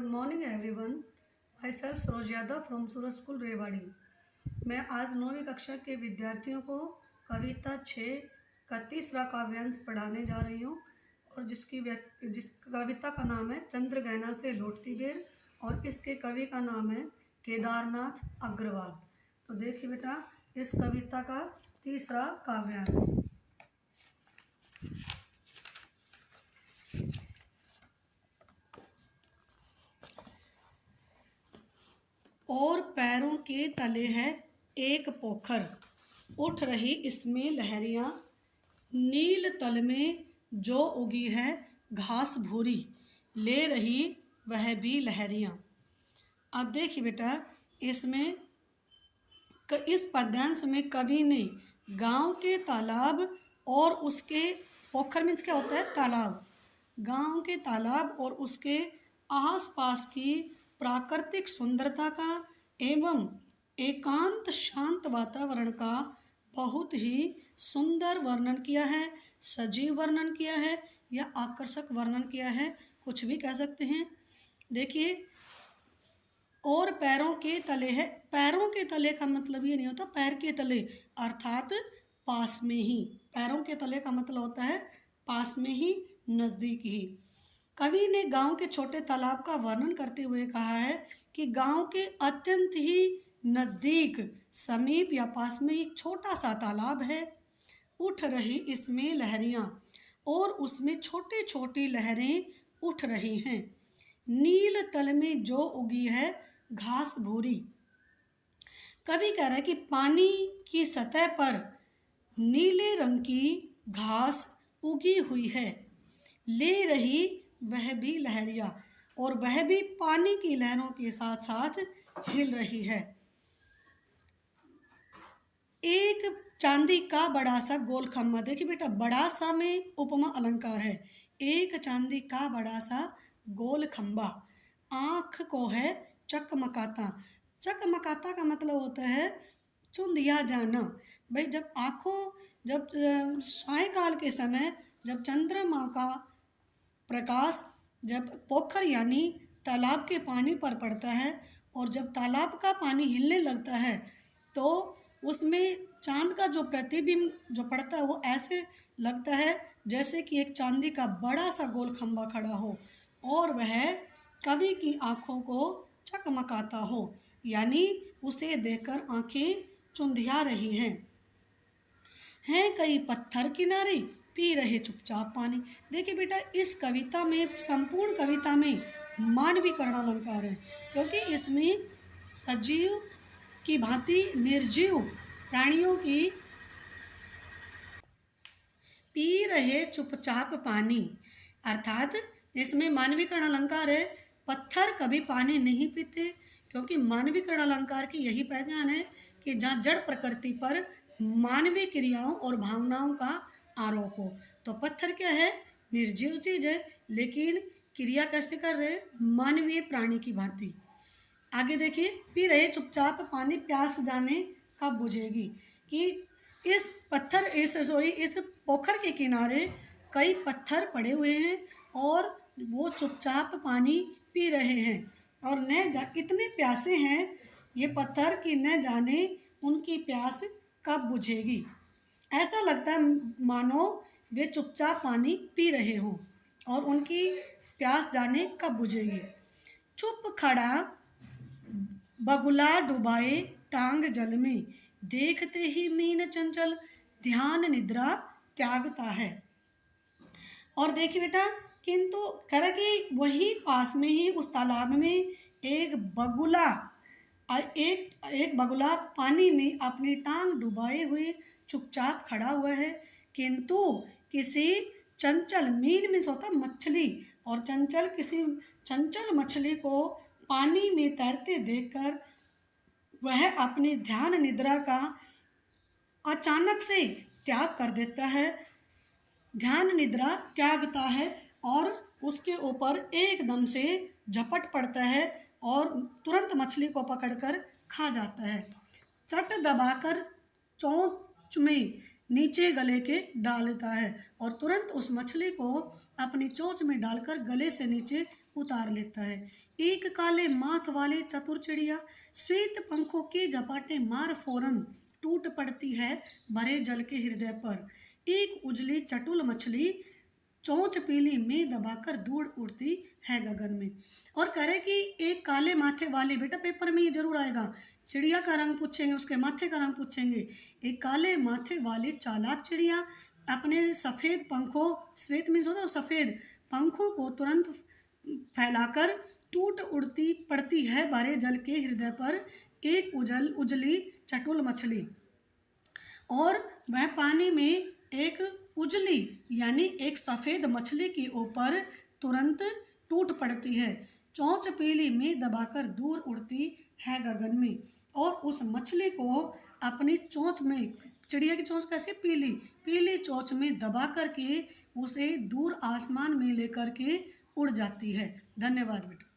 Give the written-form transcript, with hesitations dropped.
Good morning everyone. My self Saroj Yadav from Surat school Rewari. मैं आज 9वीं कक्षा के विद्यार्थियों को कविता 6 का तीसरा काव्यांश पढ़ाने जा रही हूँ और जिस कविता का नाम है चंद्रगहना से लौटती बेर और इसके कवि का नाम है केदारनाथ अग्रवाल। तो देखिए बेटा इस कविता का तीसरा काव्यांश। और पैरों के तले है एक पोखर, उठ रही इसमें लहरियाँ, नील तल में जो उगी है घास भूरी, ले रही वह भी लहरियाँ। अब देखिए बेटा इसमें इस पद्यांश में कवि ने गांव के तालाब और उसके पोखर मीन्स क्या होता है तालाब, गांव के तालाब और उसके आसपास की प्राकृतिक सुंदरता का एवं एकांत शांत वातावरण का बहुत ही सुंदर वर्णन किया है, सजीव वर्णन किया है या आकर्षक वर्णन किया है, कुछ भी कह सकते हैं। देखिए और पैरों के तले है, पैरों के तले का मतलब ये नहीं होता पैर के तले अर्थात पास में ही, पैरों के तले का मतलब होता है पास में ही, नज़दीक ही। कवि ने गांव के छोटे तालाब का वर्णन करते हुए कहा है कि गांव के अत्यंत ही नज़दीक समीप या पास में एक छोटा सा तालाब है, उठ रही इसमें लहरियाँ और उसमें छोटी छोटी लहरें उठ रही हैं, नील तल में जो उगी है घास भूरी। कवि कह रहा है कि पानी की सतह पर नीले रंग की घास उगी हुई है, ले रही वह भी लहरियाँ और वह भी पानी की लहरों के साथ साथ हिल रही है। एक चांदी का बड़ा सा गोल खम्भा, देखिए बेटा बड़ा सा में उपमा अलंकार है, एक चांदी का बड़ा सा गोल खम्भा आँख को है चकमकाता, चकमकाता का मतलब होता है चुंधिया जाना। भाई जब जब सायंकाल के समय जब चंद्रमा का प्रकाश जब पोखर यानी तालाब के पानी पर पड़ता है और जब तालाब का पानी हिलने लगता है तो उसमें चांद का जो प्रतिबिंब जो पड़ता है वो ऐसे लगता है जैसे कि एक चांदी का बड़ा सा गोल खंभा खड़ा हो और वह कवि की आंखों को चकमकाता हो, यानी उसे देखकर आंखें चुंधिया रही हैं कई पत्थर किनारे पी रहे चुपचाप पानी। देखिए बेटा इस कविता में, संपूर्ण कविता में मानवीकरण अलंकार है क्योंकि इसमें सजीव की भांति निर्जीव प्राणियों की पी रहे चुपचाप पानी, अर्थात इसमें मानवीकरण अलंकार है। पत्थर कभी पानी नहीं पीते क्योंकि मानवीकरण अलंकार की यही पहचान है कि जहाँ जड़ प्रकृति पर मानवीय क्रियाओं और भावनाओं का आरोप हो। तो पत्थर क्या है, निर्जीव चीज है लेकिन क्रिया कैसे कर रहे, मानवीय प्राणी की भांति। आगे देखिए, पी रहे चुपचाप पानी प्यास जाने कब बुझेगी, कि इस पोखर के किनारे कई पत्थर पड़े हुए हैं और वो चुपचाप पानी पी रहे हैं और इतने प्यासे हैं ये पत्थर कि न जाने उनकी प्यास कब बुझेगी। ऐसा लगता है मानो वे चुपचाप पानी पी रहे हों और उनकी प्यास जाने कब बुझेगी। चुप खड़ा बगुला डुबाए टांग जल में, देखते ही मीन चंचल ध्यान निद्रा त्यागता है। और देखिए बेटा किंतु कह रहा कि वही पास में ही उस तालाब में एक बगुला पानी में अपनी टांग डुबाए हुए चुपचाप खड़ा हुआ है, किंतु किसी चंचल, मीन मीन्स होता मछली, और किसी चंचल मछली को पानी में तैरते देखकर वह अपनी ध्यान निद्रा का अचानक से त्याग कर देता है, ध्यान निद्रा त्यागता है और उसके ऊपर एकदम से झपट पड़ता है और तुरंत मछली को पकड़कर खा जाता है। चट दबाकर चोंच में नीचे गले के डालता है और तुरंत उस मछली को अपनी चोंच में डालकर गले से नीचे उतार लेता है। एक काले माथ वाली चतुर चिड़िया श्वेत पंखों के झपाटे मार फौरन टूट पड़ती है भरे जल के हृदय पर। एक उजली चटुल मछली चोंच पीली में दबाकर दूर उड़ती है गगन में। और कह रहे कि एक काले माथे वाली, बेटा पेपर में ये जरूर आएगा, चिड़िया का रंग पूछेंगे, उसके माथे का रंग पूछेंगे। एक काले माथे वाली चालाक चिड़िया अपने सफेद पंखों, श्वेत मीन्स होता है सफेद, पंखों को तुरंत फैलाकर टूट उड़ती पड़ती है भरे जल के हृदय पर एक उजली चटुल मछली। और वह पानी में एक उजली यानी एक सफेद मछली के ऊपर तुरंत टूट पड़ती है, चोंच पीली में दबाकर दूर उड़ती है गगन में। और उस मछली को अपनी चोंच में, चिड़िया की चोंच कैसे, पीली पीली चोंच में दबा करके उसे दूर आसमान में लेकर के उड़ जाती है। धन्यवाद बेटा।